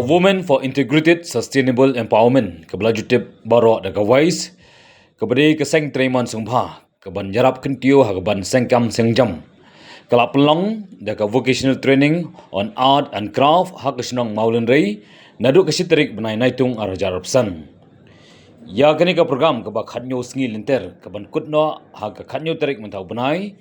Women for Integrated Sustainable Empowerment kebalaju tip barok da kawais keberi keseng treman sumpah keban jarap kentio hagaban sengkam sengjam kelak pelong da ka vocational training on art and craft hak kesenong maulin rei nadu kesiterik benai naitung arajar pesan ya kini ka program ke bak khanyo sngi linter keban kutno hak khanyo terik mentau benai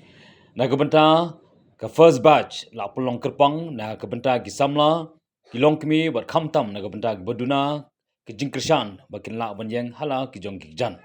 na kebenta ke first batch la pelong kerpang na kebenta gisamla kilong kami buat kamtam na kebenta beduna ke jingkrishan bakin la banyang hala ki jong kijan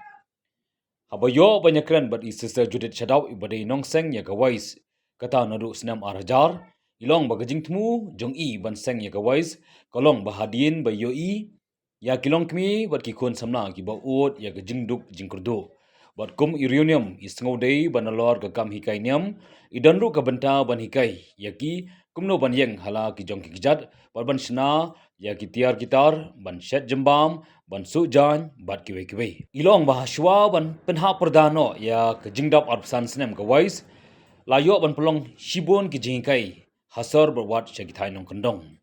habayo banyak keren buat sister Judith Shadau ibadai nongseng ya kawais kata nadu senam arajar ilong bagajing temu jong i ban seng ya kawais kolong bahadin bayo i ya kilong kami buat kikun samna ki baut ya ke jingduk jingkurdu buat kum irunium isngodei banalor ke kam hikai niam idanru ke benta ban hikai yaki kumno ban yeng hala ki jong kijat ban sna ya ki tiar gitar ban shet jembam ban sujan bat kiwe ilong bahaswa ban penha perdano ya ke jingdap arpsan snem ke wais layo ban pelong shibon ki jingkai hasar berwat syagithai nong kendong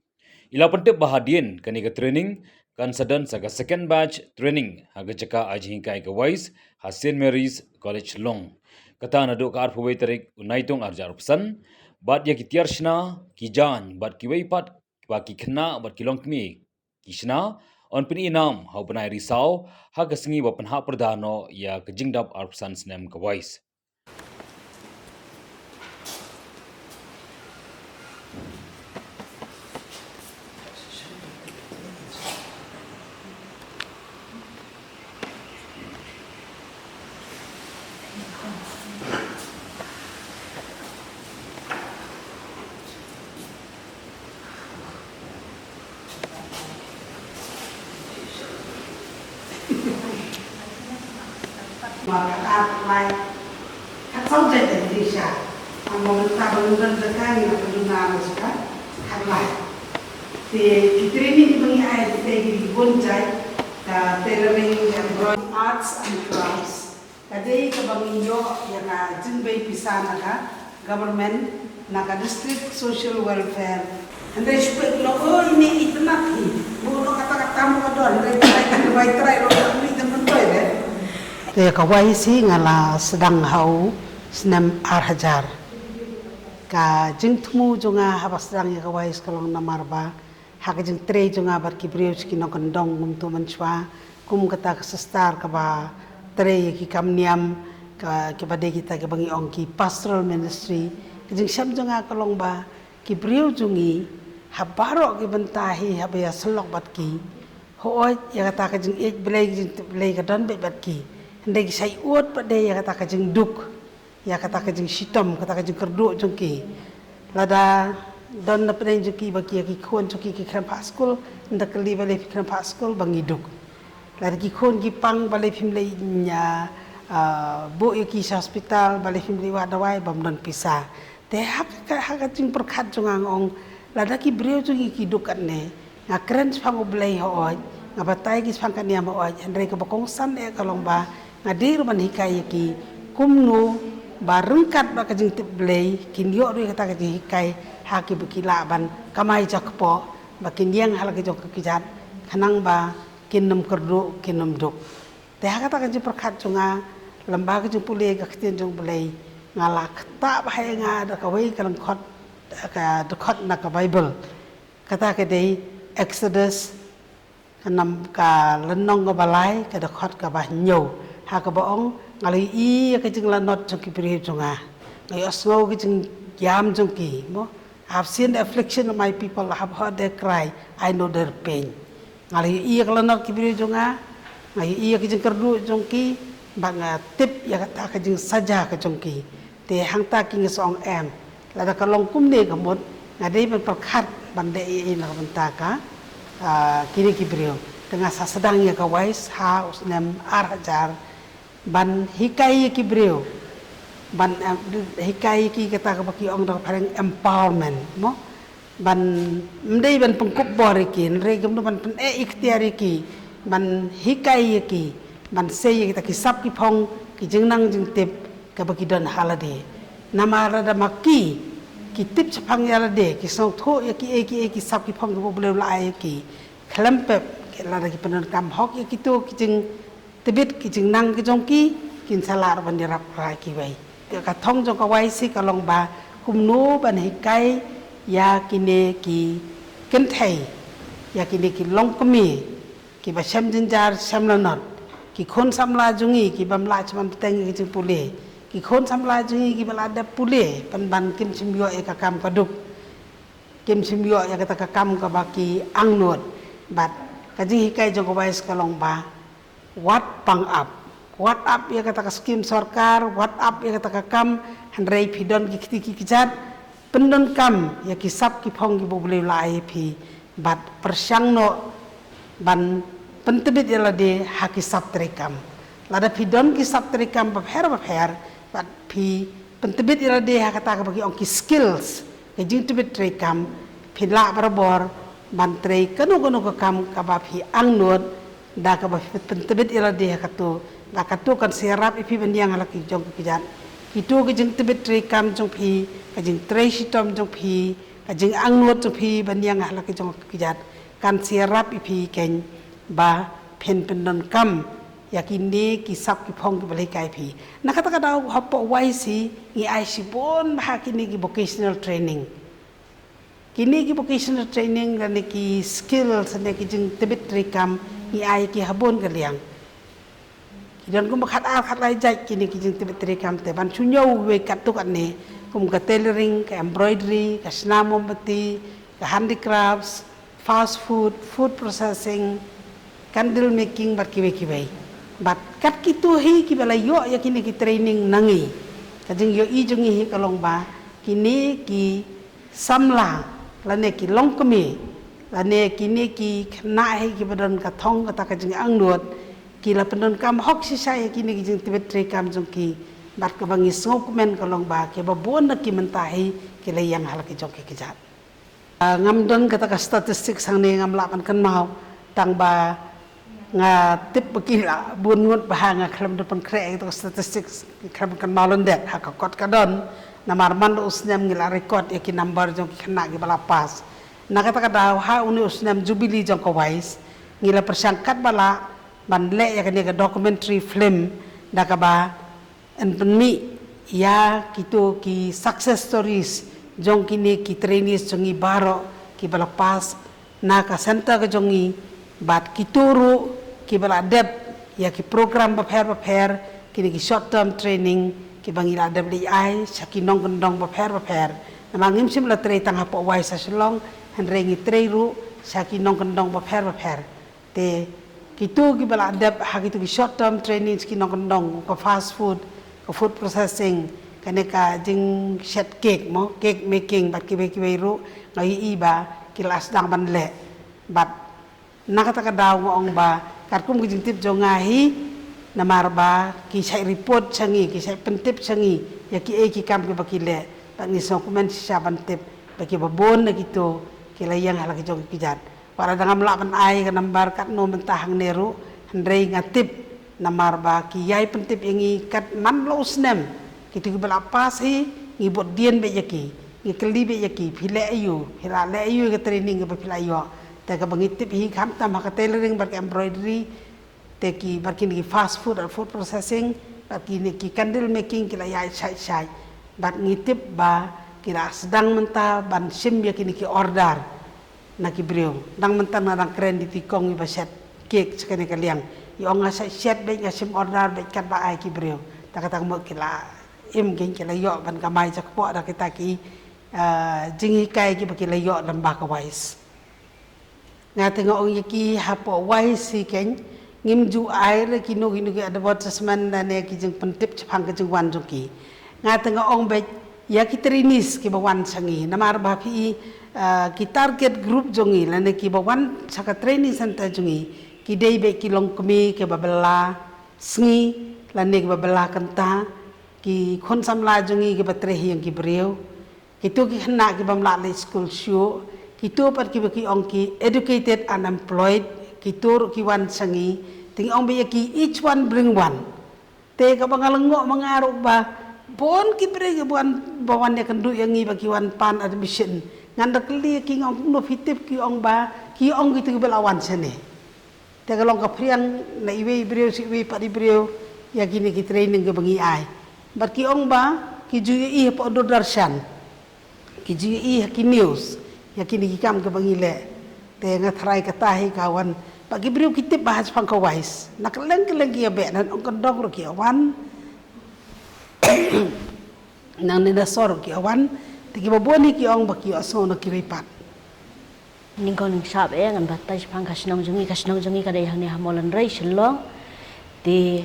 ila pentep bahadien kani ke training kan sadan saga second batch training haga caka ajingkai ke wais St. Mary's College Long kata nadu ka arpuwei tarik unaitung arjar pesan bat ya ki tiar shna ki jan bat kiwei pat baki kena bat kilong kmi kisna on pin inam hau benai risau ha kesengi wa penha perdano ya kejingdap arpsan snem ke wais Maka lai kat sau jai dari desa among ta bangun dekat ni penduduk suka kat lai di training bagi ayat di bonjai da tailoring and arts and crafts kadai kebangun yo yang jengbai pisah naga government naga district social welfare andai supaya logo ini itu nanti bukan kata-kata mu kadon andai kan baik terai logo ini teman toy deh. Te kawai si ngala sedang hau senam arhajar ka jing temu jonga habas sedang ya kawai sekalong namarba hak jing tre jonga bar kibriu ki no kondong untuk menchwa kum kata kesestar ka ba tre ki kamniam ka ki bade kita ke bangi ongki pastoral ministry jing syam jonga kalong ba kibriu jongi habaro ki bentahi habaya selok bat ki hooj ya kata ka jing ek belai ka don bet bat ki ndai sai uot pada ya kata kajeng duk ya kata kajeng sitom kata kajeng kerduk jongki lada don na penen jongki bagi ki khon jongki ki kram paskul ndak kali bale kram paskul bangi duk lada ki khon ki pang bale pimlei nya bu ki hospital bale pimlei wa dawai bam don pisah te hak kajeng perkhat jongang ong lada ki breu jongki ki duk ne ngakren pang oblei hooj ngabatai ki pang kan ya hooj ndai ka bakong san e kalong ba ngadir man hikai ki kumnu barengkat ba kajing tiblei kinyo ri kata kajing hikai haki bekila ban kamai jakpo bakin yang hal ke jok kijat kanang ba kinum kerdu kinum duk te kata kajing perkat junga lembaga jung pule ka ktin jung belei ngala kta ba hai nga da kawai kalang khot ka khot na ka bible kata ke dei exodus kanam ka lenong ka balai ka da khot ka ba nyau hak baong ngali i ka jing lanot jong ki pri jonga ngai osgo ki jing yam jong ki mo I've seen the affliction of my people, I have heard their cry, I know their pain ngali i ka lanot ki pri jonga ngai i ka jing kerdu jong ki bang tip ya ka ka jing saja ka jong ki te hang ta ki ngesong em la da ka long kum ne ka mot ngadei ban perkhat ban de i na ban ka kini ki pri tengah sedang ya ka wais ha usnem arhajar ban hikai ki breu ban hikai ki kata ka baki ong da pareng empowerment mo ban mdei ban pengkup bor ki re gum ban pen ikhtiar ki ban hikai ki ban sei kita kisap ki phong ki jingnang jing tip ka baki don halade namara da maki ki tip chapang yala de ki song tho ya ki sap ki phong ko boleh la ai ki kelempep kela lagi penon kam hok ya kitu kijing tebit kijing nang kijongki kin salar ban dirap rai ki wai ka thong jong ka wai si ka long ba kumnu ban hikai ya kine ki ken thai ya kine ki long kami ki ba sham jinjar sham lanot ki khon samla jungi ki bam la chman teng ki jing pule ki khon samla jungi ki bala da pule pan ban kim chimyo e ka kam kaduk kim chimyo ya ka kam ka baki angnot bat kaji hikai jong ka wai ka long ba wat pang up ya kata skim sarkar what up ya kata kam handrai pidon ki kiti kijat pendon kam ya kisap ki phong ki boleh lai pi bat persyang no ban pentebit ya lade hakisap terekam lada pidon kisap terekam bapher bat pi pentebit ya lade hakata ka bagi ongki skills ke jing tebit terekam pila barabor ban trei kanu ka kam ka ba pi angnot da ka ba pentebit ya lade hakatu nakatu kan serap ipi bandiang halaki jong kijat itu kejeng tebet rekam jong pi kejeng tresitom jong pi kejeng angnot jong pi bandiang halaki jong kijat kan serap ipi ken ba pen pendon kam yakini kisap ki phong ki balai kai pi nakata kada hapo waisi ngi ai sibon bah kini ki vocational training kini ki vocational training dan ki skills ne ki jeng tebet rekam ngi ai ki habon kaliang dan kum khat lai jai kini kijing tebet terekam te ban chunyau we katuk anne kum ka tailoring ka embroidery ka snamom bati ka handicrafts fast food processing candle making bat kiwe bat kat kitu hi ki bala yo ya kini ki training nangi kajing yo i jungi hi kalong ba kini ki samla lane ki longkemi lane kini ki khna hi ki badan ka thong ka ta kajing angnot kila pendon kam hok si saya kini kijing tibet rekam jongki bat ka bangi sngok men kalong ba ke babon na ki mentahi kila yang hal ki jongki kijat ngam don kata ka statistik sang ne ngam lapan kan mau tang ba nga tip bekila bun ngut bah nga klam depan kre itu statistik klam kan malon det ha ka kot ka don na marman usnyam ngila record ya ki number jongki khna ki bala pas na kata ka daw ha uni usnyam jubili jong ko wais ngila persangkat bala ban le ya kene ka documentary film da ka ba en penmi ya kitu ki success stories jong kini ki trainees jongi baro ki bala pas na ka center ka jongi bat kituru ki bala dep ya ki program bapher kini ki short term training ki bangila WI saki nong kendong bapher namangim sim la trei tang hapo wai sa silong henrengi treiru saki nong kendong bapher te kitu ki bala adab ha kitu ki short term training ki nong ko fast food ko food processing kane ka jing set cake mo cake making bat ki ru ngai iba kilas dang ban le bat nakata ka daw ngong ba katkum ki jing tip jongahi namar ba ki sai report changi ki sai pentip changi ya ki e ki kam ki bakile bat ni so komen sa ban tip ba ki babon na kitu kilayang hala ki jong ki jat para dangam lapan ai ka nambar kat no mentahang neru hendrei ngatip namar ba ki yai pentip yangi kat man lo usnem kitu ki bala pas hi ngi bot dien be yaki ngi keli be yaki phile ayu phila le ayu ka training ka phila yo ta ka bangitip hi kham tam ka tailoring bar ka embroidery te ki bar ki fast food or food processing bar ki ki candle making ki la yai sai bat ngitip ba kira sedang menta ban sim ya ki order naki brio dang mentan nang keren di tikong iba set cake sekene kaliang yo ngasa set be ngasim order be kat ba ai ki brio ta kata mo kila im gen kila yo ban kamai jak po da kita ki jingi kai ki bakila yo lamba ka wais nga tenga ong yaki hapo wais si ken ngim ju ai ki no ki ada advertisement na ne ki jing pentip chapang ka jing wan joki nga tenga ong be ya ki trinis ki bawan sangi namar ba pi ki target group jongi lane ki bawan saka training center jongi ki dei be ki longkemi ke babela sngi lane ki babela kanta ki khon samla jongi ki batre yang ki breu kitu ki khna ki bamla le school show kitu par ki baki ong ki educated unemployed kitur ki wan sangi ting ong be ki each one bring one te ka bangalengo mangarok ba bon ki bre ki buan bawan ya kendu yang ngi baki wan pan admission nganda kali ki ong no fitip ki ong ba ki ong gitu belawan sene te kalong ka priang na iwe brio si iwe pa di brio ya gini ki training ke bangi ai bar ki ong ba ki ju i po do darshan ki ju i ki news ya kini ki kam ke bangi le te ngatrai ka tahi kawan bagi brio kitip bahas pang kawais nak leng ki be nan ong kondong ro ki awan nang nida sor ki awan tiki baboni ki ong baki aso na kiripat ningkon sab ngan batai pang kasnong jungi kadai hang ni hamolan rai shlong ti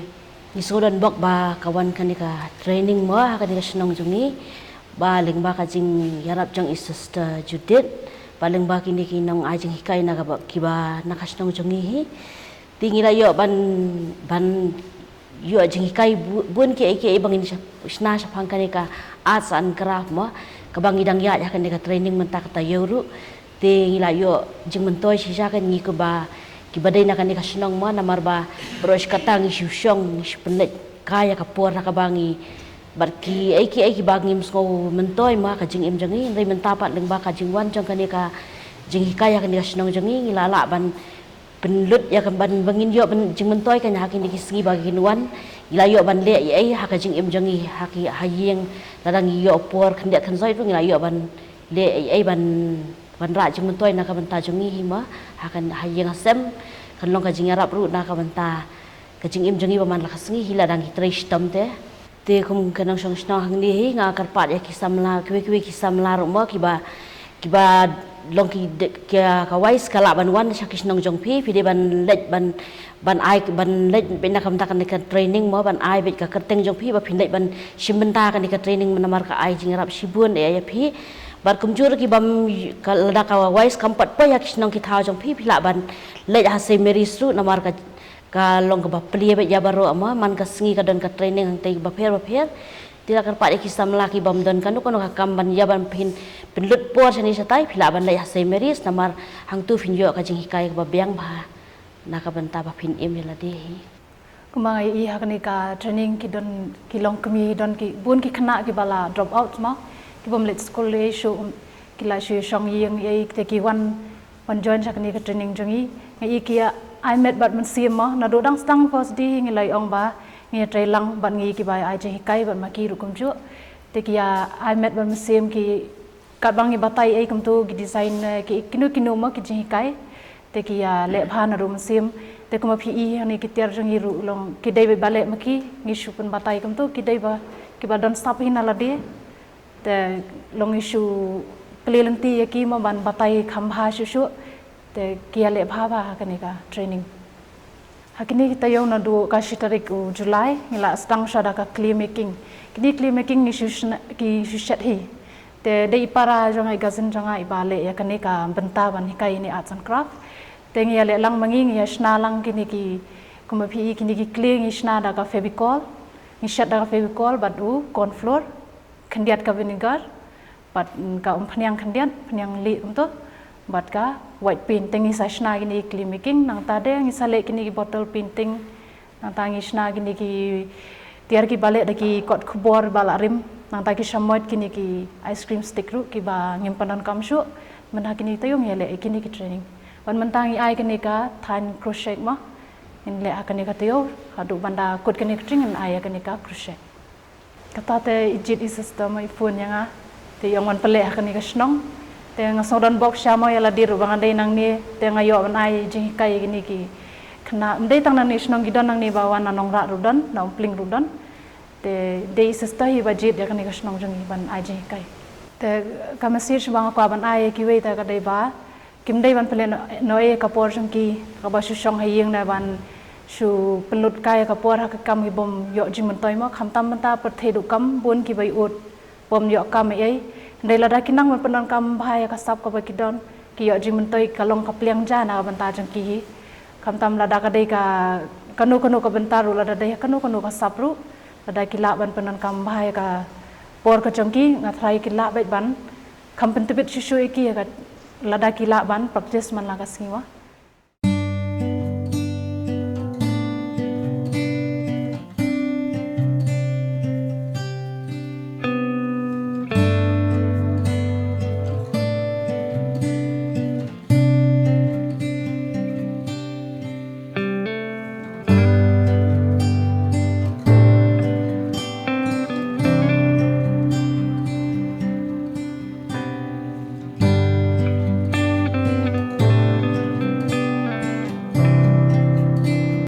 isudan bok ba kawan kanika training mo kanika kasnong jungi ba ling ba kajing yarap jang sister Judith paling ba kini kinong ajing hikai na kiba nakasnong jungi hi tingi la yo ban yo ajing hikai bun ki bangin sna sa pang kanika arts and craft mo kabang idang ya kanika training mentak ta yoru te ngila yo jing mentoy sisa kan ngi ba kibadai na kanika sinong mo namar ba bros katang isyong ispenlet kaya kapor na kabangi barki ki bangi msko mentoy ma ka jing im jangi ndai mentapat leng ba ka jing wan jang kanika jing kaya kanika sinong jangi ngila la ban penlut ya kan ban bangin yo ban jing mentoy kan hakin dikisgi bagi nuan ngila yo ban le ha ka jing im jangi haki hayeng ladang yo por kandiat kan zoi tu ngila yo ban le ban ra jing mentoy na ka banta jangi hima hakan hayeng asem kan long ka jing arab ru na ka banta ka jing im jangi baman la kasngi hila dang hitrish tam te kum kanang song sna hang ni hi nga karpat ya kisamla kwe kisamla ro mo kiba long ki ka wais kala ban wan sakis nong jong pi de ban let ban let ben na kam ta kan ka training mo ban ai bet ka kerteng jong pi ba phin let ban simbenta kan ka training manamar ka ai jing rap sibun ya pi bar kumjur ki bam ka lada ka wais kampat pa ya kis nong ki thau jong pi la ban let ha se meris ru namar ka long ka ba pli bet ya baro ama man ka sngi ka don ka training hang te ba pher tidak kerpat iki samlaki bam don kanu kono ka kamban ya ban pin penlut por sani satai phila ban lai hasai meris namar hang tu phin yo ka jing hikai ba biang ba na ka banta ba phin em la de kumang i hakani ka training ki don ki long kami don ki bun ki khana ki bala drop out ma ki bom let school le show ki la show shong yeng ye te ki wan join sakani ka training jongi ngai ki I met bat man sim ma na do dang stang first di ngilai ong ba ngi trai lang ban ngi ki bai ai je hikai ban ma ki ru kum chu te ki I met ban sim ki kat bang ngi batai ai kum tu ki design ki kinu ma ki je hikai te ki le bhan ru sim te kuma pi ni ki ter jang ru long ki dei ba le ma ki ngi shu pun batai kum tu ki dei ba ki ba don stop hin ala de te long issue klelenti ki ma ban batai kham bha shu te kia le bha kanika training hakini kita yo na du ka shitarik u July ngila stang shada ka clay making kini clay making ni ki shishat hi te dei para jong ai gazin jong ai ba le ya kanika benta ban hikai ni arts and craft te ngia le lang mangi ngia shna lang kini ki kuma pi kini ki clay ngi shna da ka fevicol ngi shat da ka fevicol bat u corn flour khandiat ka vinegar bat ka phanyang khandiat phanyang li umto bat ka white painting isa shna gini clay making nang ta de ngi sale kini ki bottle painting nang ta ngi shna gini ki tiar ki bale da ki kot khubor bala rim nang ta ki shamoit kini ki ice cream stick ru ki ba ngimpanan kam shu man kini tayo ngi le kini ki training wan man ta ngi ai kini ka than crochet ma in le akani ka tayo hadu banda kut kini string an ai kani ka crochet kata te ijit is system I phone yang te yang wan pele akani ka snong te nga sodan box shamo yala diru bang andai nang ni te nga yo ban ai jing kai gini ki kena ndai tang nang ni snong gidon nang ni bawan nang ra rudan na pling rudan te dei sister hi budget ya kan ni snong jing ban ai jing kai te ka message bang ko ban ai ki wei ta ka dei ba kim dei ban pele no e ka por jing ki ka ba shu shong hayeng na ban shu pelut kai ka por ha ka kam hi bom yo jing man toy mo kham tam ban ta per thei du kam bun ki bai ut bom yo kam ei ndai la da kinang man penan kam bhai ka sap ka ba kidon ki yo jing man toy ka long ka pliang ja na ban ta jang ki kham tam la da ka dei ka kanu ka bentar ru la da dei kanu ka sap ru la da ki la ban penan kam bhai ka por ka jang ki nga thrai ki la bai ban kham pen tibit shu ki ka la da ki la ban practice man la ka sinwa